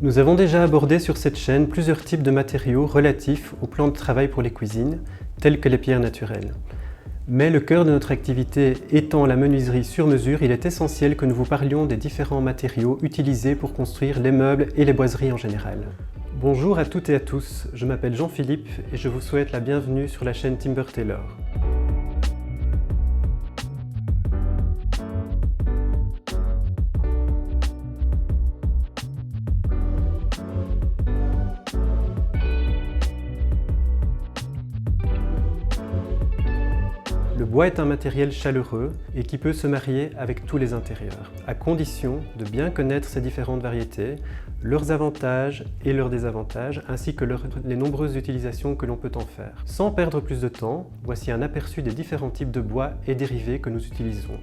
Nous avons déjà abordé sur cette chaîne plusieurs types de matériaux relatifs au plan de travail pour les cuisines, tels que les pierres naturelles. Mais le cœur de notre activité étant la menuiserie sur mesure, il est essentiel que nous vous parlions des différents matériaux utilisés pour construire les meubles et les boiseries en général. Bonjour à toutes et à tous, je m'appelle Jean-Philippe et je vous souhaite la bienvenue sur la chaîne Timber Tailor. Le bois est un matériel chaleureux et qui peut se marier avec tous les intérieurs, à condition de bien connaître ces différentes variétés, leurs avantages et leurs désavantages, ainsi que les nombreuses utilisations que l'on peut en faire. Sans perdre plus de temps, voici un aperçu des différents types de bois et dérivés que nous utilisons.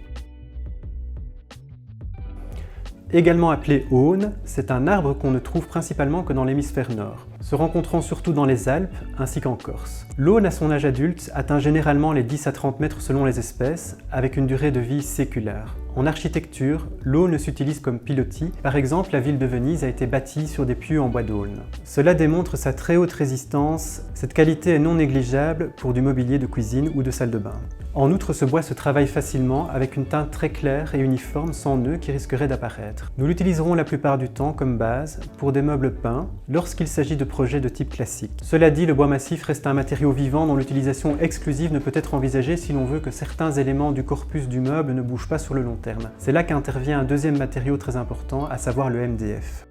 Également appelé aune, c'est un arbre qu'on ne trouve principalement que dans l'hémisphère nord, se rencontrant surtout dans les Alpes ainsi qu'en Corse. L'aune à son âge adulte atteint généralement les 10 à 30 mètres selon les espèces, avec une durée de vie séculaire. En architecture, l'aune s'utilise comme pilotis. Par exemple, la ville de Venise a été bâtie sur des pieux en bois d'aune. Cela démontre sa très haute résistance. Cette qualité est non négligeable pour du mobilier de cuisine ou de salle de bain. En outre, ce bois se travaille facilement avec une teinte très claire et uniforme sans nœuds qui risqueraient d'apparaître. Nous l'utiliserons la plupart du temps comme base pour des meubles peints lorsqu'il s'agit de projets de type classique. Cela dit, le bois massif reste un matériau vivant dont l'utilisation exclusive ne peut être envisagée si l'on veut que certains éléments du corpus du meuble ne bougent pas sur le long terme. C'est là qu'intervient un deuxième matériau très important, à savoir le MDF.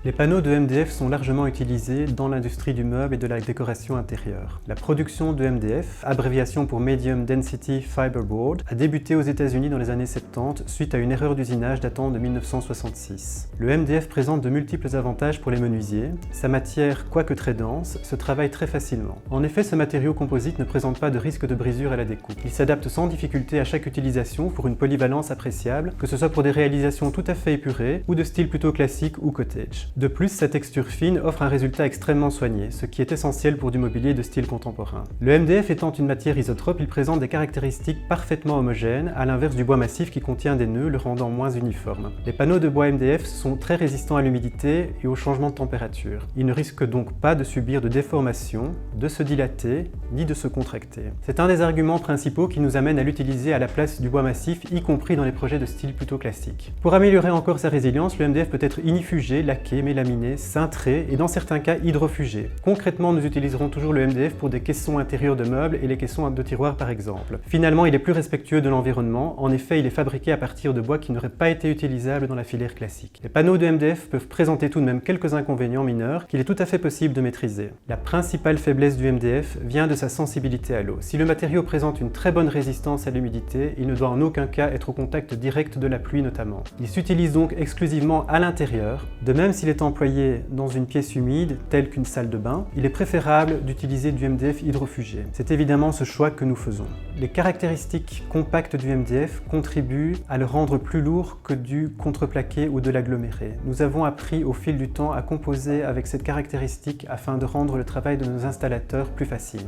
Les panneaux de MDF sont largement utilisés dans l'industrie du meuble et de la décoration intérieure. La production de MDF, abréviation pour Medium Density Fiberboard, a débuté aux États-Unis dans les années 70 suite à une erreur d'usinage datant de 1966. Le MDF présente de multiples avantages pour les menuisiers. Sa matière, quoique très dense, se travaille très facilement. En effet, ce matériau composite ne présente pas de risque de brisure à la découpe. Il s'adapte sans difficulté à chaque utilisation pour une polyvalence appréciable, que ce soit pour des réalisations tout à fait épurées ou de style plutôt classique ou cottage. De plus, sa texture fine offre un résultat extrêmement soigné, ce qui est essentiel pour du mobilier de style contemporain. Le MDF étant une matière isotrope, il présente des caractéristiques parfaitement homogènes, à l'inverse du bois massif qui contient des nœuds, le rendant moins uniforme. Les panneaux de bois MDF sont très résistants à l'humidité et au changement de température. Ils ne risquent donc pas de subir de déformation, de se dilater, ni de se contracter. C'est un des arguments principaux qui nous amène à l'utiliser à la place du bois massif, y compris dans les projets de style plutôt classique. Pour améliorer encore sa résilience, le MDF peut être inifugé, laqué, mélaminé, cintré et dans certains cas hydrofugé. Concrètement, nous utiliserons toujours le MDF pour des caissons intérieurs de meubles et les caissons de tiroirs par exemple. Finalement, il est plus respectueux de l'environnement. En effet, il est fabriqué à partir de bois qui n'aurait pas été utilisable dans la filière classique. Les panneaux de MDF peuvent présenter tout de même quelques inconvénients mineurs qu'il est tout à fait possible de maîtriser. La principale faiblesse du MDF vient de sa sensibilité à l'eau. Si le matériau présente une très bonne résistance à l'humidité, il ne doit en aucun cas être au contact direct de la pluie notamment. Il s'utilise donc exclusivement à l'intérieur. De même, s'il est employé dans une pièce humide, telle qu'une salle de bain, il est préférable d'utiliser du MDF hydrofugé. C'est évidemment ce choix que nous faisons. Les caractéristiques compactes du MDF contribuent à le rendre plus lourd que du contreplaqué ou de l'aggloméré. Nous avons appris au fil du temps à composer avec cette caractéristique afin de rendre le travail de nos installateurs plus facile.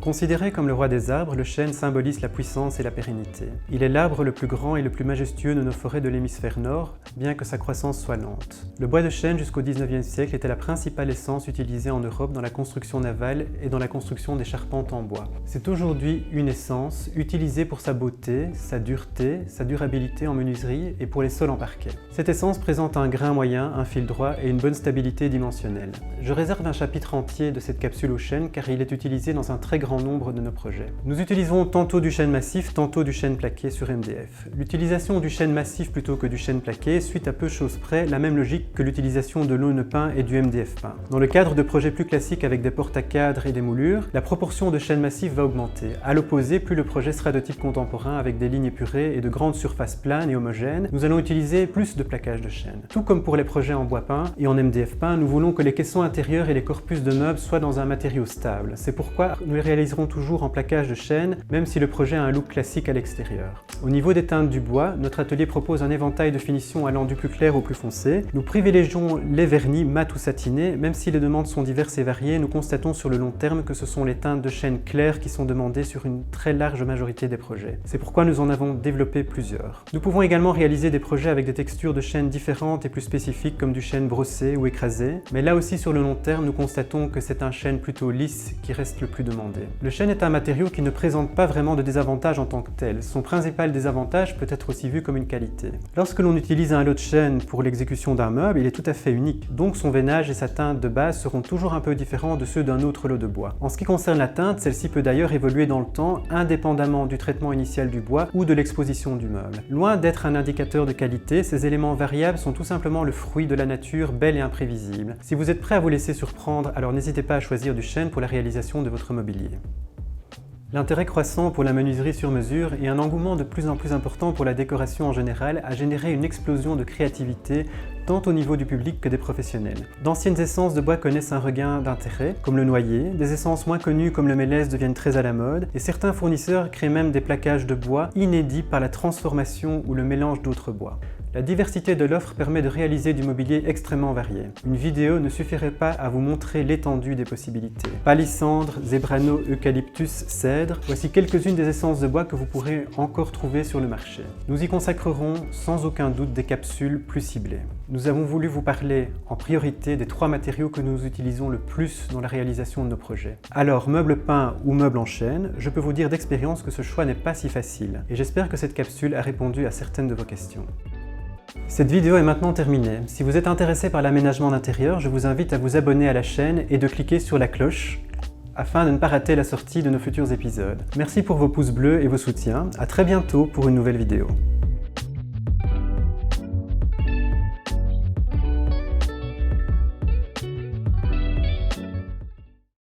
Considéré comme le roi des arbres, le chêne symbolise la puissance et la pérennité. Il est l'arbre le plus grand et le plus majestueux de nos forêts de l'hémisphère nord, bien que sa croissance soit lente. Le bois de chêne jusqu'au XIXe siècle était la principale essence utilisée en Europe dans la construction navale et dans la construction des charpentes en bois. C'est aujourd'hui une essence utilisée pour sa beauté, sa dureté, sa durabilité en menuiserie et pour les sols en parquet. Cette essence présente un grain moyen, un fil droit et une bonne stabilité dimensionnelle. Je réserve un chapitre entier de cette capsule au chêne car il est utilisé dans un très grand nombre de nos projets. Nous utiliserons tantôt du chêne massif, tantôt du chêne plaqué sur MDF. L'utilisation du chêne massif plutôt que du chêne plaqué suit à peu de choses près la même logique que l'utilisation de l'aune peint et du MDF peint. Dans le cadre de projets plus classiques avec des portes à cadre et des moulures, la proportion de chêne massif va augmenter. À l'opposé, plus le projet sera de type contemporain avec des lignes épurées et de grandes surfaces planes et homogènes, nous allons utiliser plus de plaquage de chêne. Tout comme pour les projets en bois peint et en MDF peint, nous voulons que les caissons intérieurs et les corpus de meubles soient dans un matériau stable. C'est pourquoi nous les réalisons réaliseront toujours en plaquage de chêne, même si le projet a un look classique à l'extérieur. Au niveau des teintes du bois, notre atelier propose un éventail de finitions allant du plus clair au plus foncé. Nous privilégions les vernis mat ou satinés, même si les demandes sont diverses et variées, nous constatons sur le long terme que ce sont les teintes de chêne claires qui sont demandées sur une très large majorité des projets. C'est pourquoi nous en avons développé plusieurs. Nous pouvons également réaliser des projets avec des textures de chêne différentes et plus spécifiques comme du chêne brossé ou écrasé, mais là aussi sur le long terme, nous constatons que c'est un chêne plutôt lisse qui reste le plus demandé. Le chêne est un matériau qui ne présente pas vraiment de désavantages en tant que tel. Son principal désavantage peut être aussi vu comme une qualité. Lorsque l'on utilise un lot de chêne pour l'exécution d'un meuble, il est tout à fait unique, donc son veinage et sa teinte de base seront toujours un peu différents de ceux d'un autre lot de bois. En ce qui concerne la teinte, celle-ci peut d'ailleurs évoluer dans le temps, indépendamment du traitement initial du bois ou de l'exposition du meuble. Loin d'être un indicateur de qualité, ces éléments variables sont tout simplement le fruit de la nature belle et imprévisible. Si vous êtes prêt à vous laisser surprendre, alors n'hésitez pas à choisir du chêne pour la réalisation de votre mobilier. L'intérêt croissant pour la menuiserie sur mesure et un engouement de plus en plus important pour la décoration en général a généré une explosion de créativité tant au niveau du public que des professionnels. D'anciennes essences de bois connaissent un regain d'intérêt, comme le noyer, des essences moins connues comme le mélèze deviennent très à la mode, et certains fournisseurs créent même des plaquages de bois inédits par la transformation ou le mélange d'autres bois. La diversité de l'offre permet de réaliser du mobilier extrêmement varié. Une vidéo ne suffirait pas à vous montrer l'étendue des possibilités. Palissandre, zébrano, eucalyptus, cèdre, voici quelques-unes des essences de bois que vous pourrez encore trouver sur le marché. Nous y consacrerons sans aucun doute des capsules plus ciblées. Nous avons voulu vous parler en priorité des 3 matériaux que nous utilisons le plus dans la réalisation de nos projets. Alors, meubles peints ou meubles en chêne, je peux vous dire d'expérience que ce choix n'est pas si facile, et j'espère que cette capsule a répondu à certaines de vos questions. Cette vidéo est maintenant terminée. Si vous êtes intéressé par l'aménagement d'intérieur, je vous invite à vous abonner à la chaîne et de cliquer sur la cloche afin de ne pas rater la sortie de nos futurs épisodes. Merci pour vos pouces bleus et vos soutiens. À très bientôt pour une nouvelle vidéo.